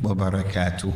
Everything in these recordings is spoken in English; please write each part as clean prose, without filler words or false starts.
وبركاته.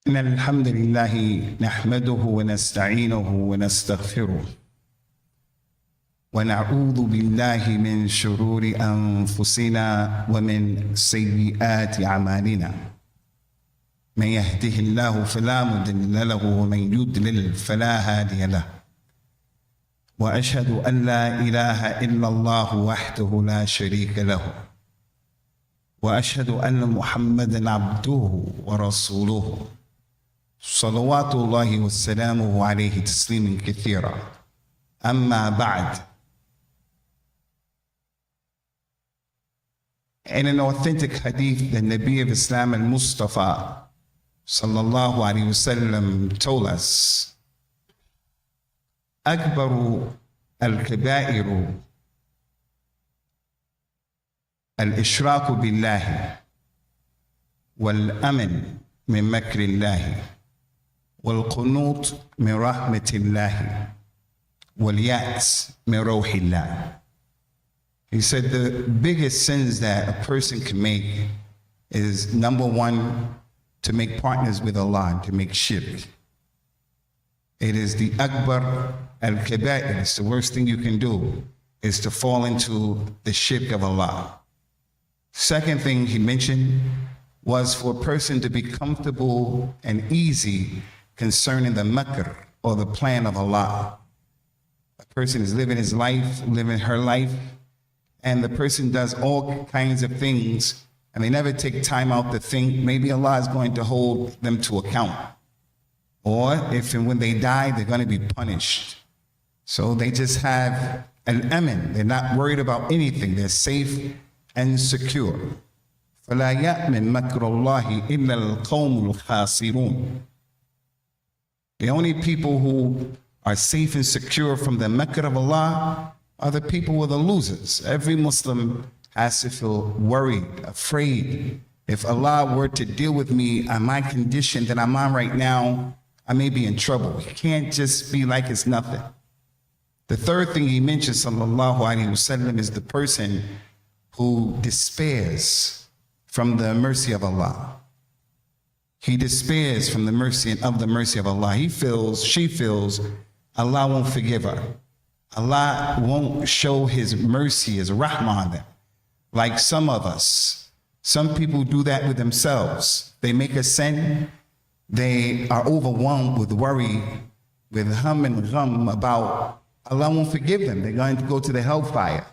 إن الحمد لله نحمده ونستعينه ونستغفره ونعوذ بالله من شرور أنفسنا ومن سيئات أعمالنا. من يهده الله فلا مضل له ومن يضلل فلا هادي له. وأشهد أن لا إله إلا الله وحده لا شريك له. وأشهد أن محمدا عبده ورسوله صلوات الله وسلامه عليه تسليما كثيرا. أما بعد. In an authentic hadith, the Nabi of Islam al-Mustafa sallallahu alayhi wasallam told us, أكبر الكبائر الإشراك بالله والأمن من مكر الله والقنوط من رحمة الله واليأس من روح الله. He said the biggest sins that a person can make is, number one, to make partners with Allah, to make shirk. It is the akbar al-kabair. It's the worst thing you can do, is to fall into the shirk of Allah. Second thing he mentioned was for a person to be comfortable and easy concerning the makr, or the plan of Allah. A person is living his life, living her life, and the person does all kinds of things, and they never take time out to think maybe Allah is going to hold them to account. Or if and when they die, they're going to be punished. So they just have an aman. They're not worried about anything. They're safe and secure. فَلَا يَأْمِنْ مَكْرَ اللَّهِ إِلَّا الْقَوْمُ الْخَاسِرُونَ. The only people who are safe and secure from the makr of Allah are the people who are the losers. Every Muslim has to feel worried, afraid. If Allah were to deal with me on my condition that I'm on right now, I may be in trouble. It can't just be like it's nothing. The third thing he mentioned, sallallahu alaihi wasallam, is the person who despairs from the mercy of Allah. He despairs from the mercy of Allah. He feels, she feels, Allah won't forgive her. Allah won't show his mercy, his rahmah on them. Like some of us, some people do that with themselves. They make a sin, they are overwhelmed with worry, with hum and gham about Allah won't forgive them. They're going to go to the hellfire.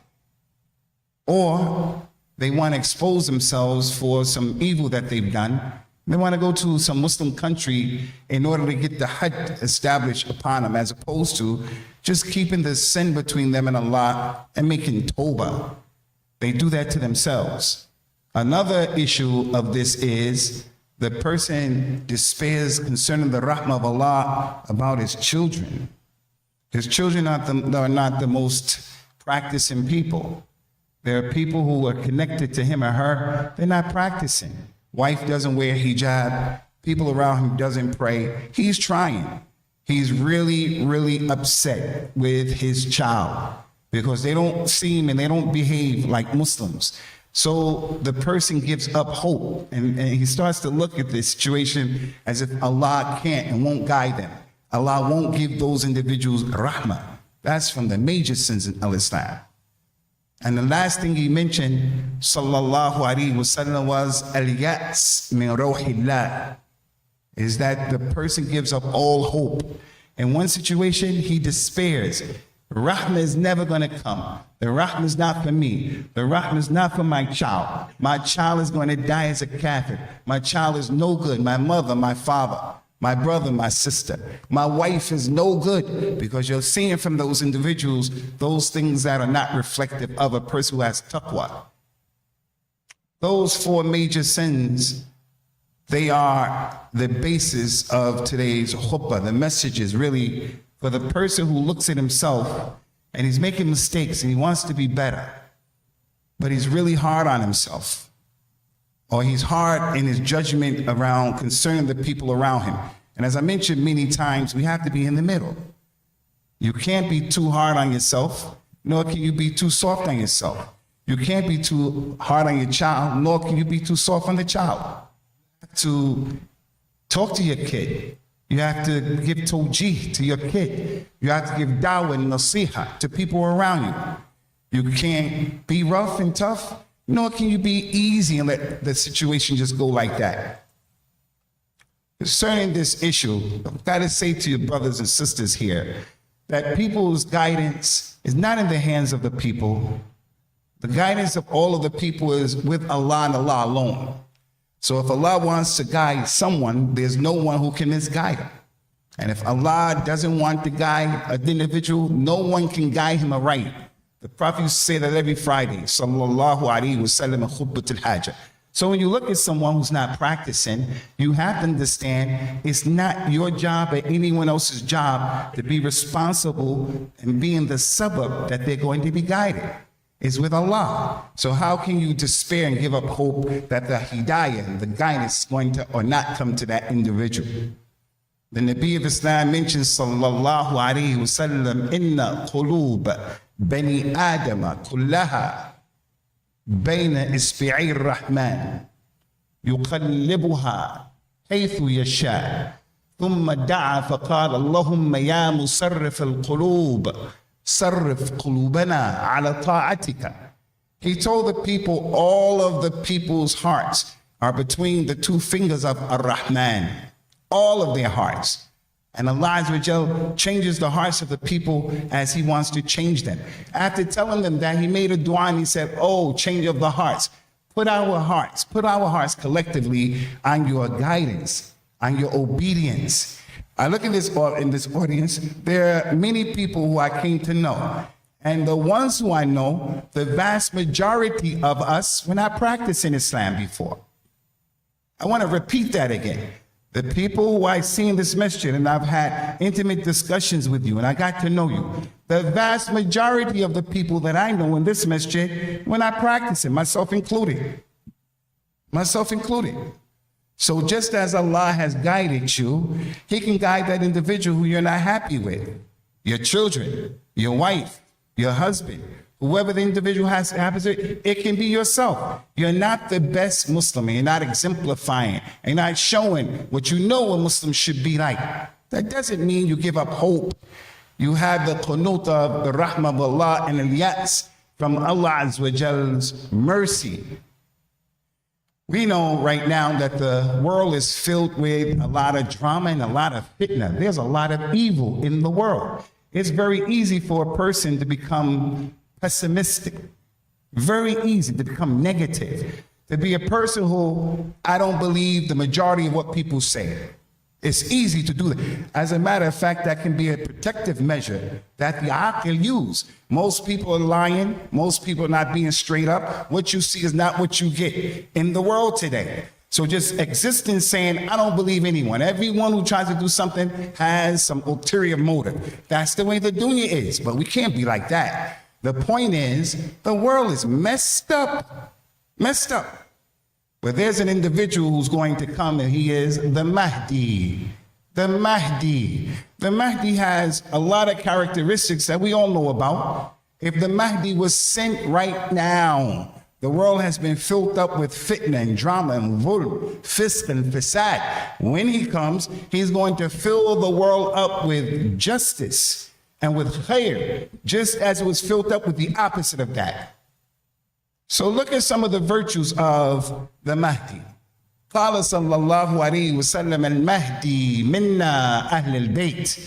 Or they want to expose themselves for some evil that they've done. They want to go to some Muslim country in order to get the Hajj established upon them, as opposed to just keeping the sin between them and Allah and making tawbah. They do that to themselves. Another issue of this is the person despairs concerning the rahmah of Allah about his children. His children are not the most practicing people. There are people who are connected to him or her, they're not practicing. Wife doesn't wear hijab, people around him doesn't pray. He's trying. He's really, really upset with his child because they don't seem and they don't behave like Muslims. So the person gives up hope and he starts to look at the situation as if Allah can't and won't guide them. Allah won't give those individuals rahmah. That's from the major sins in Islam. And the last thing he mentioned, sallallahu alaihi wasallam, was al-ya's min rawhillah, is that the person gives up all hope. In one situation, he despairs. Rahmah is never going to come. The rahmah is not for me. The rahmah is not for my child. My child is going to die as a kafir. My child is no good. My mother, my father, my brother, my sister. My wife is no good, because you're seeing from those individuals those things that are not reflective of a person who has taqwa. Those four major sins, they are the basis of today's khutbah. The message is really for the person who looks at himself and he's making mistakes and he wants to be better, but he's really hard on himself, or he's hard in his judgment around concerning the people around him. And as I mentioned many times, we have to be in the middle. You can't be too hard on yourself, nor can you be too soft on yourself. You can't be too hard on your child, nor can you be too soft on the child. To talk to your kid. You have to give tawjih to your kid. You have to give dawah and nasiha to people around you. You can't be rough and tough, nor can you be easy and let the situation just go like that. Concerning this issue, I've got to say to your brothers and sisters here that people's guidance is not in the hands of the people. The guidance of all of the people is with Allah and Allah alone. So if Allah wants to guide someone, there's no one who can misguide him. And if Allah doesn't want to guide an individual, no one can guide him aright. The Prophet used to say that every Friday, sallallahu alaihi wasallam, in khutbatul hajah. So when you look at someone who's not practicing, you have to understand it's not your job or anyone else's job to be responsible and be in the suburb that they're going to be guided. Is with Allah. So how can you despair and give up hope that the hidayah and the guidance is going to or not come to that individual? The Nabi of Islam mentions sallallahu alayhi wasallam, inna qulub bani adama kullaha bayna isbi'i ar-rahman yuqallibuha haythu yasha thumma da'a faqala Allahumma ya musarrif al-qulub sarrif qulubana ala ta'atika. He told the people all of the people's hearts are between the two fingers of Ar-Rahman, all of their hearts. And Allah Azza wa Jal changes the hearts of the people as he wants to change them. After telling them that, he made a dua and he said, oh, change of the hearts. Put our hearts collectively on your guidance, on your obedience. I look at this in this audience, there are many people who I came to know. And the ones who I know, the vast majority of us were not practicing Islam before. I want to repeat that again. The people who I see in this masjid, and I've had intimate discussions with you, and I got to know you, the vast majority of the people that I know in this masjid were not practicing, myself included. Myself included. So just as Allah has guided you, he can guide that individual who you're not happy with. Your children, your wife, your husband, whoever the individual happens to, it can be yourself. You're not the best Muslim, you're not exemplifying, you're not showing what you know a Muslim should be like. That doesn't mean you give up hope. You have the qunut of the rahmah of Allah and al-ya's from Allah Azza wa Jal's mercy. We know right now that the world is filled with a lot of drama and a lot of fitna. There's a lot of evil in the world. It's very easy for a person to become pessimistic. Very easy to become negative. To be a person who, I don't believe the majority of what people say. It's easy to do that. As a matter of fact, that can be a protective measure that the aqil use. Most people are lying. Most people are not being straight up. What you see is not what you get in the world today. So just existing saying, I don't believe anyone. Everyone who tries to do something has some ulterior motive. That's the way the dunya is, but we can't be like that. The point is, the world is messed up. Messed up. But there's an individual who's going to come, and he is the Mahdi. The Mahdi. The Mahdi has a lot of characteristics that we all know about. If the Mahdi was sent right now, the world has been filled up with fitna and drama and dhulm, fisq and fasad. When he comes, he's going to fill the world up with justice and with khair, just as it was filled up with the opposite of that. So look at some of the virtues of the Mahdi. قال صلى الله عليه وسلم المهدي منا أهل البيت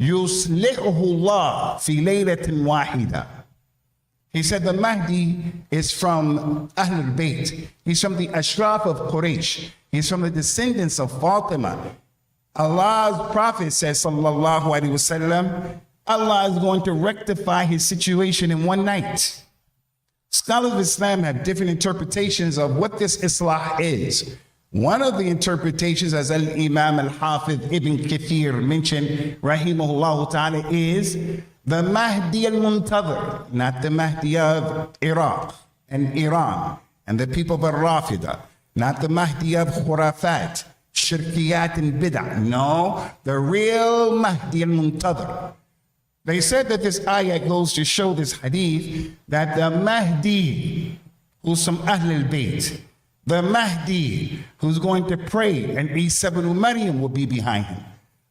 يصلحه الله في ليلة واحدة. He said the Mahdi is from Ahl al-Bayt. He's from the Ashraf of Quraysh. He's from the descendants of Fatima. Allah's Prophet says, sallallahu alaihi wasallam, Allah is going to rectify his situation in one night. Scholars of Islam have different interpretations of what this Islah is. One of the interpretations, as Al-Imam Al-Hafidh Ibn Kathir mentioned, rahimahullah ta'ala, is the Mahdi al-Muntadhir, not the Mahdi of Iraq and Iran and the people of Rafida, not the Mahdi of Khurafat, Shirkiyat and Bid'ah. No, the real Mahdi al-Muntadhir. They said that this ayah goes to show this hadith that the Mahdi, who's from Ahl al-Bayt, the Mahdi who's going to pray, and Isa ibn Maryam will be behind him.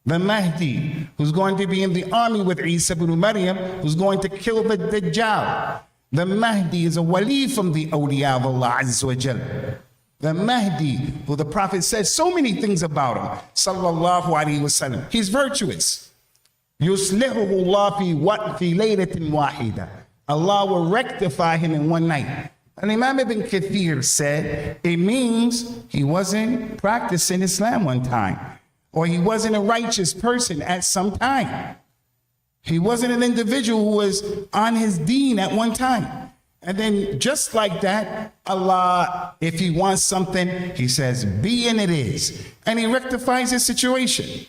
The Mahdi who's going to be in the army with Isa ibn Maryam, who's going to kill the Dajjal. The Mahdi is a wali from the awliya of Allah Azza wa Jal. The Mahdi, who the Prophet says so many things about him, sallallahu alaihi wasallam. He's virtuous. يُصْلِحُهُ اللَّهُ فِي لَيْلَةٍ وَاحِدَةٍ. Allah will rectify him in one night. And Imam Ibn Kathir said it means he wasn't practicing Islam one time, or he wasn't a righteous person at some time. He wasn't an individual who was on his deen at one time. And then just like that, Allah, if he wants something, he says, be and it is. And he rectifies his situation.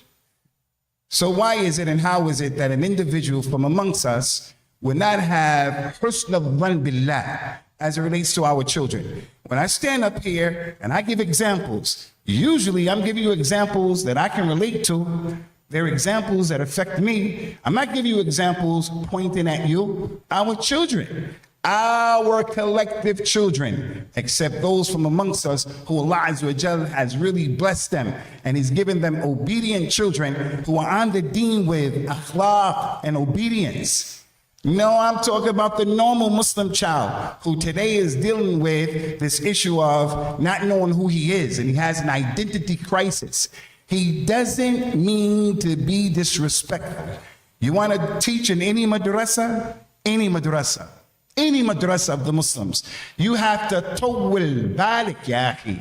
So why is it and how is it that an individual from amongst us will not have husn al-dhann billah as it relates to our children? When I stand up here and I give examples, usually I'm giving you examples that I can relate to. They're examples that affect me. I'm not giving you examples pointing at you, our children, our collective children, except those from amongst us who Allah Azza wa Jal has really blessed them, and he's given them obedient children who are on the deen with akhlaq and obedience. No, I'm talking about the normal Muslim child who today is dealing with this issue of not knowing who he is, and he has an identity crisis. He doesn't mean to be disrespectful. You want to teach in any madrasa? Any madrasa. Any madrasa of the Muslims. You have to tawwil balik ya akhi.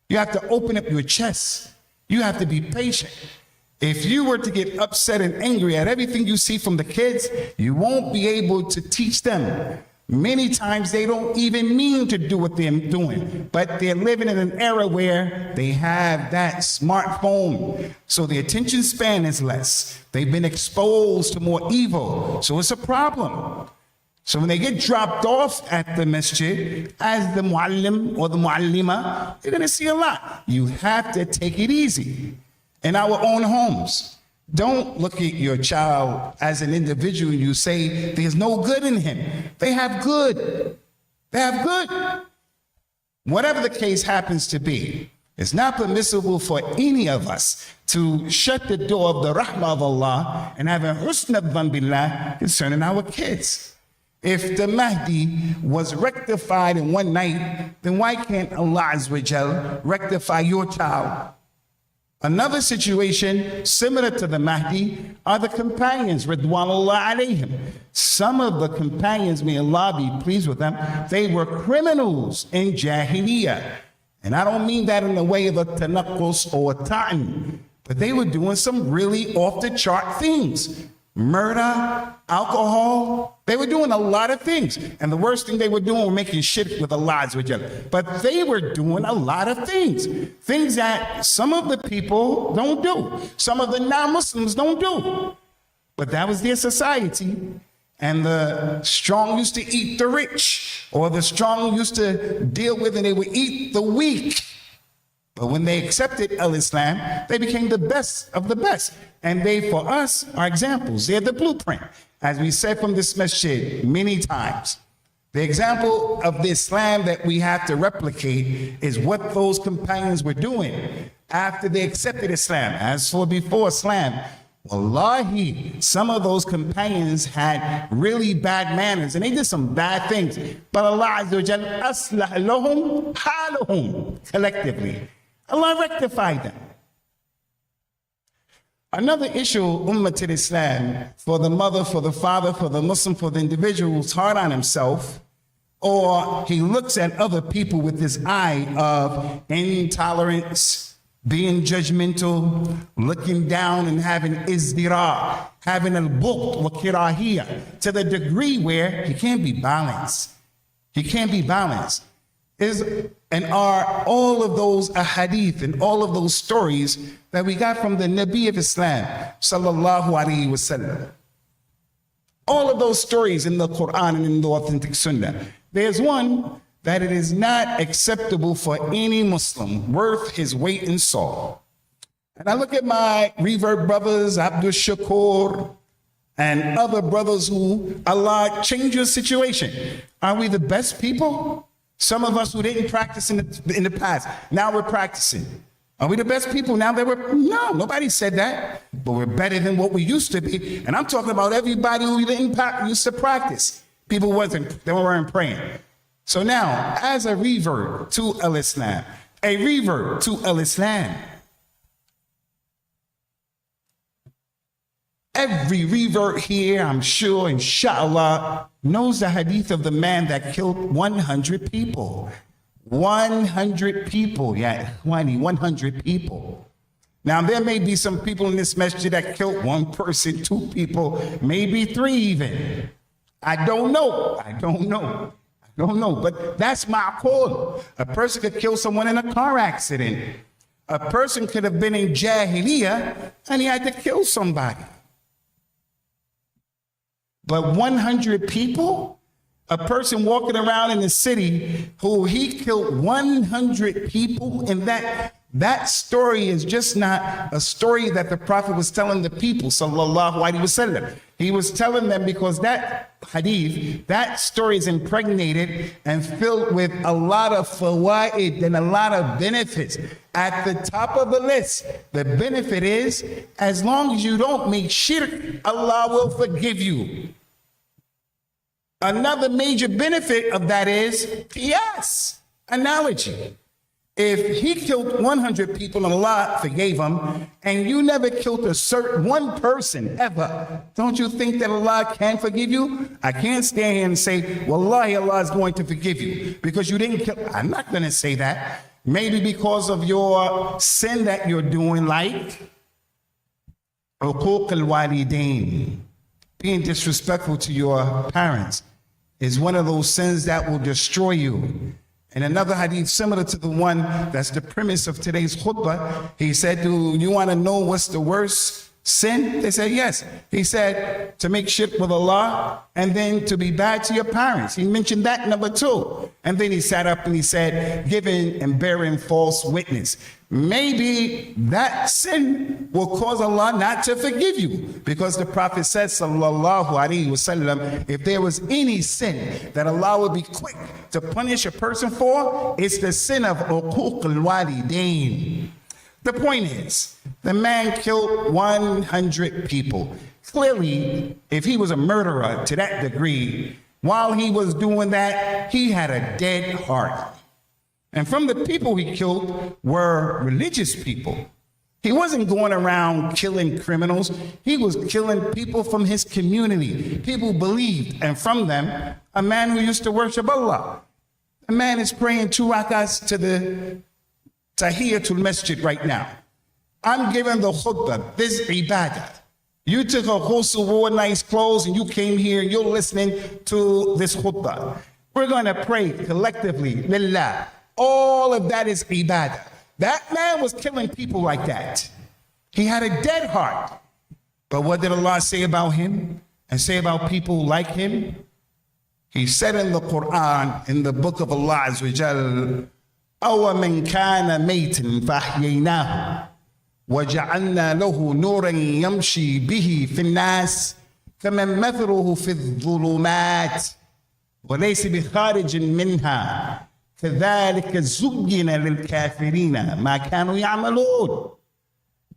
You have to open up your chest. You have to be patient. If you were to get upset and angry at everything you see from the kids, you won't be able to teach them. Many times they don't even mean to do what they're doing, but they're living in an era where they have that smartphone, so the attention span is less. They've been exposed to more evil, so it's a problem. So when they get dropped off at the masjid as the muallim or the muallima, you're going to see a lot. You have to take it easy. In our own homes, don't look at your child as an individual and you say there's no good in him. They have good. They have good. Whatever the case happens to be, it's not permissible for any of us to shut the door of the rahmah of Allah and have a husn al-dhann billah concerning our kids. If the Mahdi was rectified in one night, then why can't Allah Azza wa Jal rectify your child? Another situation similar to the Mahdi are the companions, Ridwanullah alayhim. Some of the companions, may Allah be pleased with them, they were criminals in Jahiliyyah. And I don't mean that in the way of a tanaqqus or a ta'an, but they were doing some really off the chart things. murder, alcohol. They were doing a lot of things. And the worst thing they were doing was making shirk with Allah Azza wa Jalla. But they were doing a lot of things. Things that some of the people don't do. Some of the non-Muslims don't do. But that was their society. And the strong used to eat the rich. Or the strong used to deal with and they would eat the weak. But when they accepted Islam, they became the best of the best. And they, for us, are examples. They're the blueprint. As we said from this masjid many times, the example of the Islam that we have to replicate is what those companions were doing after they accepted Islam. As for before Islam, wallahi, some of those companions had really bad manners and they did some bad things. But Allah Azza wa Jalla aslah lahum halahum, collectively. Allah rectified them. Another issue, Ummatul Islam, for the mother, for the father, for the Muslim, for the individual who's hard on himself, or he looks at other people with this eye of intolerance, being judgmental, looking down and having izdira, having al-bughd wa kirahiyah, to the degree where he can't be balanced. He can't be balanced. And are all of those ahadith and all of those stories that we got from the Nabi of Islam, sallallahu alaihi wasallam. All of those stories in the Quran and in the authentic Sunnah. There's one that it is not acceptable for any Muslim worth his weight in salt. And I look at my revert brothers, Abdul Shakur, and other brothers who Allah changed your situation. Are we the best people? Some of us who didn't practice in the past, now we're practicing. Are we the best people now that we're? No, nobody said that. But we're better than what we used to be. And I'm talking about everybody who didn't used to practice. People they weren't praying. So now, as a revert to Al-Islam, a revert to Al-Islam, every revert here, I'm sure, inshallah, knows the hadith of the man that killed 100 people. 100 people, yeah, 100 people. Now, there may be some people in this masjid that killed one person, two people, maybe three even. I don't know. But that's my call. A person could kill someone in a car accident. A person could have been in Jahiliyyah and he had to kill somebody. But 100 people, a person walking around in the city who he killed 100 people, and that story is just not a story that the Prophet was telling the people, sallallahu alaihi wasallam. He was telling them because that hadith, that story is impregnated and filled with a lot of fawaid and a lot of benefits. At the top of the list, the benefit is, as long as you don't make shirk, Allah will forgive you. Another major benefit of that is qiyas, analogy. If he killed 100 people and Allah forgave him, and you never killed one person ever, don't you think that Allah can forgive you? I can't stand here and say, wallahi, Allah is going to forgive you because you didn't kill. I'm not going to say that. Maybe because of your sin that you're doing, like uquq al-walidain, being disrespectful to your parents, is one of those sins that will destroy you. And another hadith similar to the one that's the premise of today's khutbah, he said, do you want to know what's the worst sin? They said, yes. He said, to make shirk with Allah and then to be bad to your parents. He mentioned that number 2. And then he sat up and he said, giving and bearing false witness. Maybe that sin will cause Allah not to forgive you, because the Prophet said, sallallahu alaihi wasallam, if there was any sin that Allah would be quick to punish a person for, it's the sin of uquq al-walidain. The point is, the man killed 100 people. Clearly, if he was a murderer to that degree, while he was doing that, he had a dead heart. And from the people he killed were religious people. He wasn't going around killing criminals. He was killing people from his community. People believed, and from them, a man who used to worship Allah. A man is praying 2 rakats to the Tahiyyatul Masjid right now. I'm giving the khutbah, this ibadah. You took a ghusl, wore nice clothes, and you came here and you're listening to this khutbah. We're going to pray collectively, lillah. All of that is ibadah. That man was killing people like that. He had a dead heart. But what did Allah say about him and say about people like him? He said in the Quran, in the book of Allah Azza wa Jal, أَوَمَنْ كَانَ مَيْتًا فَأَحْيَيْنَاهُ وَجَعَلْنَا لَهُ نُورًا يَمْشِي بِهِ فِي النَّاسِ كَمَنْ مَثَلُهُ فِي الظُّلُمَاتِ وَلَيْسَ بِخَارِجٍ مِنْهَا كَذَلِكَ زُيِّنَ لِلْكَافِرِينَ مَا كَانُوا يَعْمَلُونَ.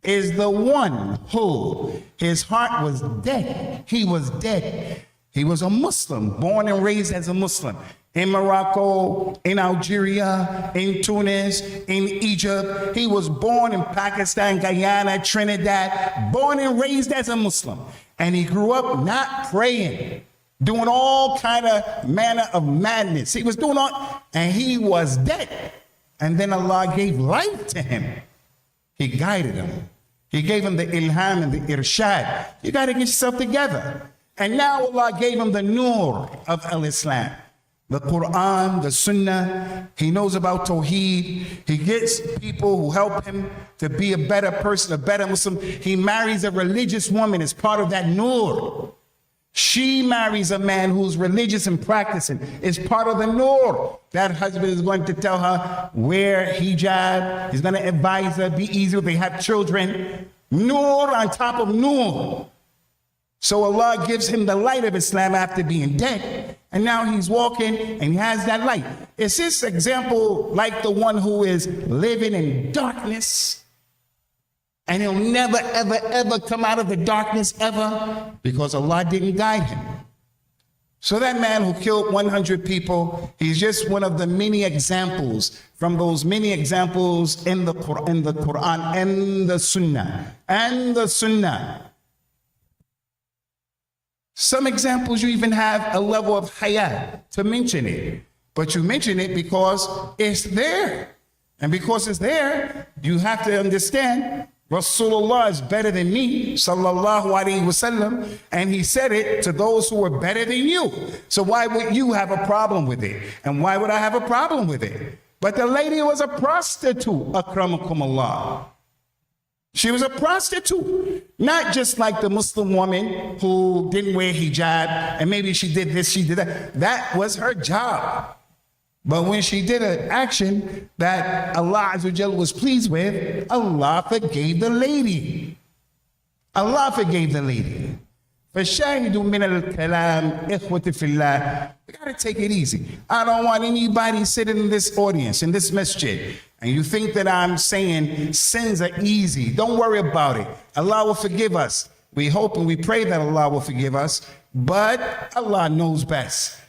Is the one who his heart was dead. He was dead. He was a Muslim, born and raised as a Muslim. In Morocco, in Algeria, in Tunis, in Egypt. He was born in Pakistan, Guyana, Trinidad, born and raised as a Muslim. And he grew up not praying, doing all kind of manner of madness. He was doing all, and he was dead. And then Allah gave life to him. He guided him. He gave him the ilham and the irshad. You got to get yourself together. And now Allah gave him the nur of al-Islam. The Quran, the Sunnah. He knows about Tawheed. He gets people who help him to be a better person, a better Muslim. He marries a religious woman as part of that nur. She marries a man who's religious and practicing. It's part of the nur. That husband is going to tell her wear hijab. He's going to advise her, be easy if they have children. Nur on top of nur. So Allah gives him the light of Islam after being dead. And now he's walking and he has that light. Is this example like the one who is living in darkness? And he'll never, ever, ever come out of the darkness ever because Allah didn't guide him. So that man who killed 100 people, he's just one of the many examples from those many examples in the Quran and the Sunnah. And the Sunnah. Some examples you even have a level of hayat to mention it. But you mention it because it's there. And because it's there, you have to understand Rasulullah is better than me, sallallahu alaihi wasallam, and he said it to those who were better than you. So why would you have a problem with it? And why would I have a problem with it? But the lady was a prostitute, akramakum Allah. She was a prostitute, not just like the Muslim woman who didn't wear hijab, and maybe she did this, she did that. That was her job. But when she did an action that Allah Azza wa Jalla was pleased with, Allah forgave the lady. Allah forgave the lady. فَشَاهِدُ مِنَ الْكَلَامِ إِخْوَةِ فِي اللَّهِ. We got to take it easy. I don't want anybody sitting in this audience, in this masjid, and you think that I'm saying sins are easy. Don't worry about it. Allah will forgive us. We hope and we pray that Allah will forgive us, but Allah knows best.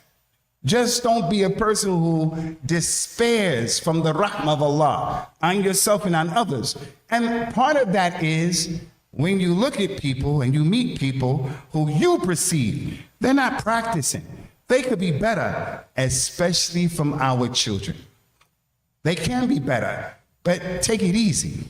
Just don't be a person who despairs from the rahmah of Allah on yourself and on others. And part of that is when you look at people and you meet people who you perceive, they're not practicing. They could be better, especially from our children. They can be better, but take it easy.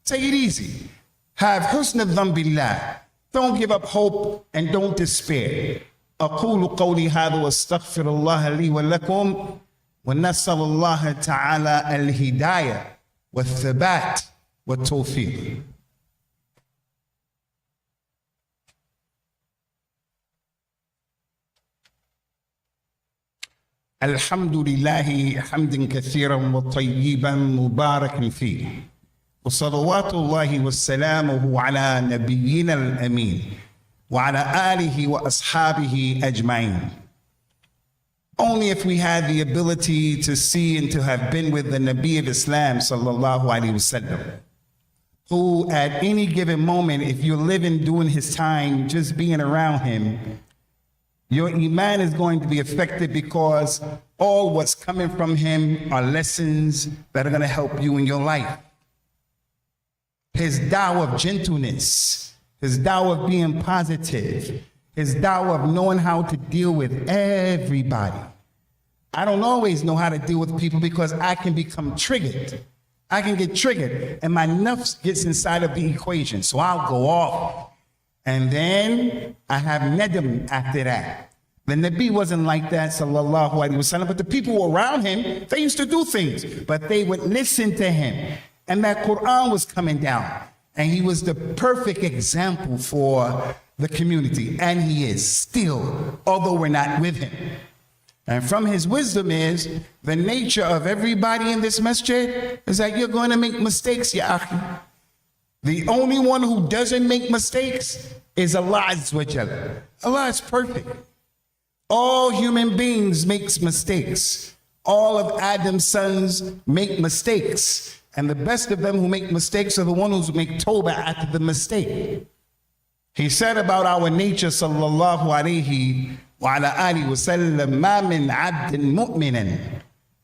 Take it easy. Have husn al-dhan billah. Don't give up hope and don't despair. أقول قولي هذا واستغفر الله لي ولكم ونسأل الله تعالى الهداية والثبات والتوفيق. الحمد لله حمدا كثيرا وطيبا مباركا فيه وصلوات الله وسلامه على نبينا الأمين وعلى آله وأصحابه أجمعين. Only if we had the ability to see and to have been with the Nabi of Islam sallallahu alaihi wasallam, who at any given moment, if you're living during his time, just being around him, your iman is going to be affected because all what's coming from him are lessons that are going to help you in your life. His da'wah of gentleness, his da'wah of being positive, his da'wah of knowing how to deal with everybody. I don't always know how to deal with people because I can become triggered. I can get triggered and my nafs gets inside of the equation. So I'll go off And then I have nadam after that. The Nabi wasn't like that, sallallahu alaihi wasallam, but the people around him, they used to do things, but they would listen to him. And that Quran was coming down. And he was the perfect example for the community. And he is still, although we're not with him. And from his wisdom is, the nature of everybody in this masjid is that you're going to make mistakes, ya akhi. The only one who doesn't make mistakes is Allah Azza wa Jalla. Allah is perfect. All human beings make mistakes. All of Adam's sons make mistakes. And the best of them who make mistakes are the ones who make tawbah after the mistake. He said about our nature, sallallahu alayhi wa ala alihi wa sallam, ma min abdin mu'minan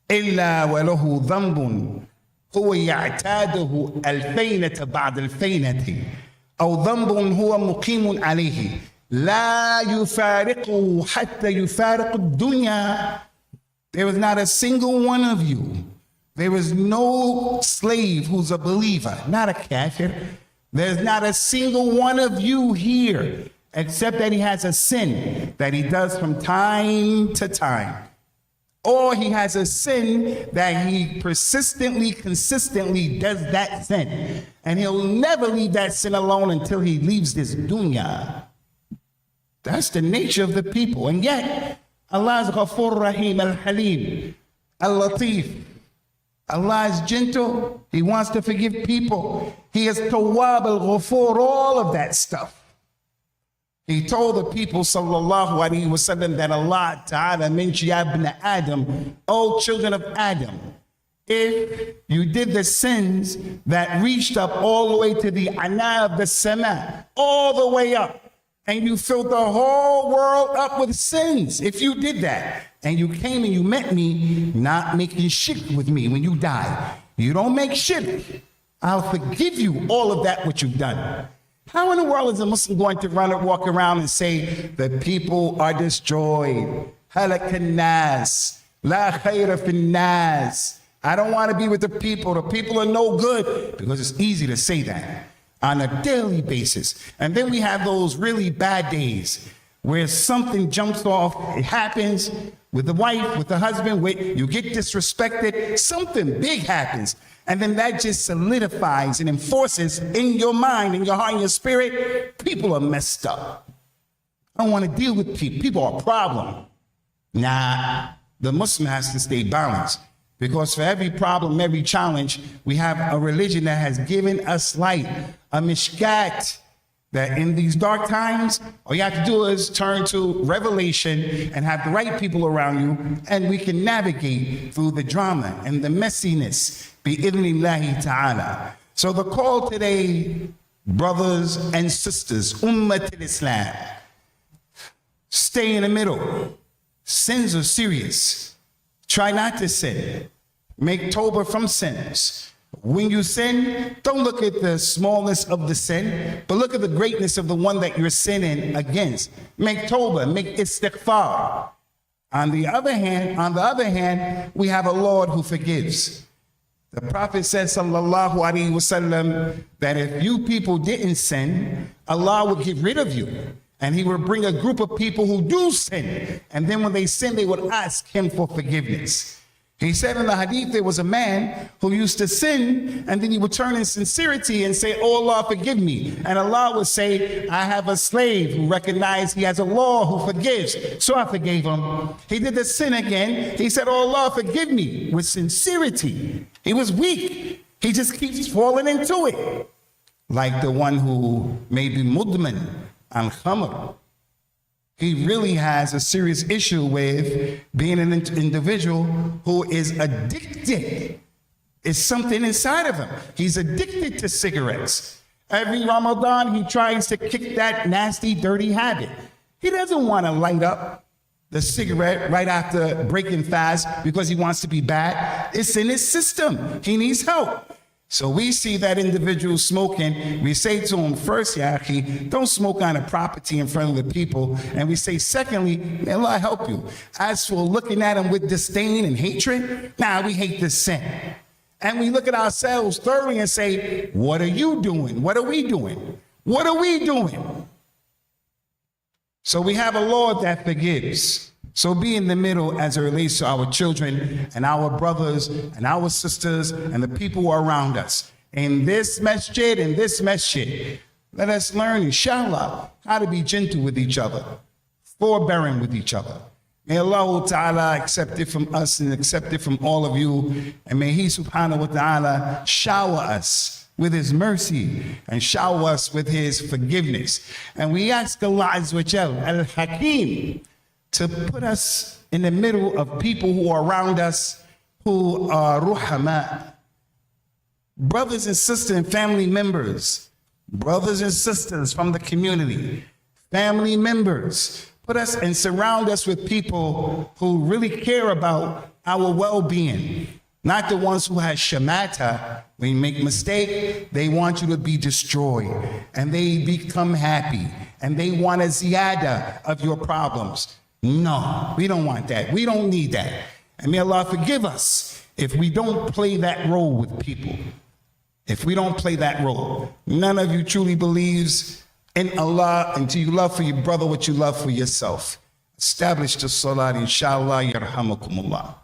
illa wa lahu dhanbun huwa ya'taduhu alfaynata ba'd alfaynati aw dhanbun huwa muqimun alayhi la yufariquhu hatta yufariq ad-dunya. There is not a single one of you. There is no slave who's a believer, not a kafir. There's not a single one of you here, except that he has a sin that he does from time to time. Or he has a sin that he persistently, consistently does that sin. And he'll never leave that sin alone until he leaves this dunya. That's the nature of the people. And yet, Allah is Ghafur Rahim Al-Halim Al-Latif. Allah is gentle. He wants to forgive people. He is Tawwab al-Ghafur, all of that stuff. He told the people, sallallahu alaihi wasallam, that Allah Ta'ala mentioned, Ya ibn Adam, O children of Adam, if you did the sins that reached up all the way to the ana of the sama, all the way up, and you filled the whole world up with sins, if you did that, and you came and you met me, not making shirk with me when you die, you don't make shirk, I'll forgive you all of that what you've done. How in the world is a Muslim going to walk around and say the people are destroyed? Halakan nas, la khayra fin nas. I don't want to be with the people. The people are no good, because it's easy to say that on a daily basis. And then we have those really bad days where something jumps off, it happens with the wife, with the husband, you get disrespected, something big happens. And then that just solidifies and enforces in your mind, in your heart, in your spirit, people are messed up. I don't want to deal with people. People are a problem. Nah, the Muslim has to stay balanced. Because for every problem, every challenge, we have a religion that has given us light, a mishkat, that in these dark times, all you have to do is turn to revelation and have the right people around you, and we can navigate through the drama and the messiness, bi-idhnillahi ta'ala. So the call today, brothers and sisters, Ummat al-Islam, stay in the middle. Sins are serious. Try not to sin. Make tawbah from sins. When you sin, don't look at the smallness of the sin, but look at the greatness of the one that you're sinning against. Make tawbah, make istighfar. On the other hand, we have a Lord who forgives. The Prophet said, sallallahu alaihi wasallam, that if you people didn't sin, Allah would get rid of you. And he would bring a group of people who do sin. And then when they sin, they would ask him for forgiveness. He said in the hadith, there was a man who used to sin, and then he would turn in sincerity and say, oh Allah, forgive me. And Allah would say, I have a slave who recognized he has a law who forgives. So I forgave him. He did the sin again. He said, oh Allah, forgive me, with sincerity. He was weak. He just keeps falling into it. Like the one who may be mudman and khamr. He really has a serious issue with being an individual who is addicted. It's something inside of him. He's addicted to cigarettes. Every Ramadan, he tries to kick that nasty, dirty habit. He doesn't want to light up the cigarette right after breaking fast because he wants to be bad. It's in his system. He needs help. So we see that individual smoking, we say to him, first, ya akhi, don't smoke on a property in front of the people. And we say, secondly, may Allah help you. As for looking at him with disdain and hatred, we hate this sin. And we look at ourselves thirdly and say, what are you doing? What are we doing? What are we doing? So we have a Lord that forgives. So be in the middle as it relates to our children and our brothers and our sisters and the people who are around us. In this masjid, let us learn, inshallah, how to be gentle with each other, forbearing with each other. May Allah Ta'ala accept it from us and accept it from all of you. And may He subhanahu wa ta'ala shower us with His mercy and shower us with His forgiveness. And we ask Allah Azza wa Jal, Al-Hakim, to put us in the middle of people who are around us who are ruhama, brothers and sisters and family members, brothers and sisters from the community, family members. Put us and surround us with people who really care about our well-being, not the ones who have shamata. When you make a mistake, they want you to be destroyed and they become happy and they want a ziyada of your problems. No, we don't want that. We don't need that. And may Allah forgive us if we don't play that role with people. If we don't play that role. None of you truly believes in Allah until you love for your brother what you love for yourself. Establish the salat, inshallah, yarhamukumullah.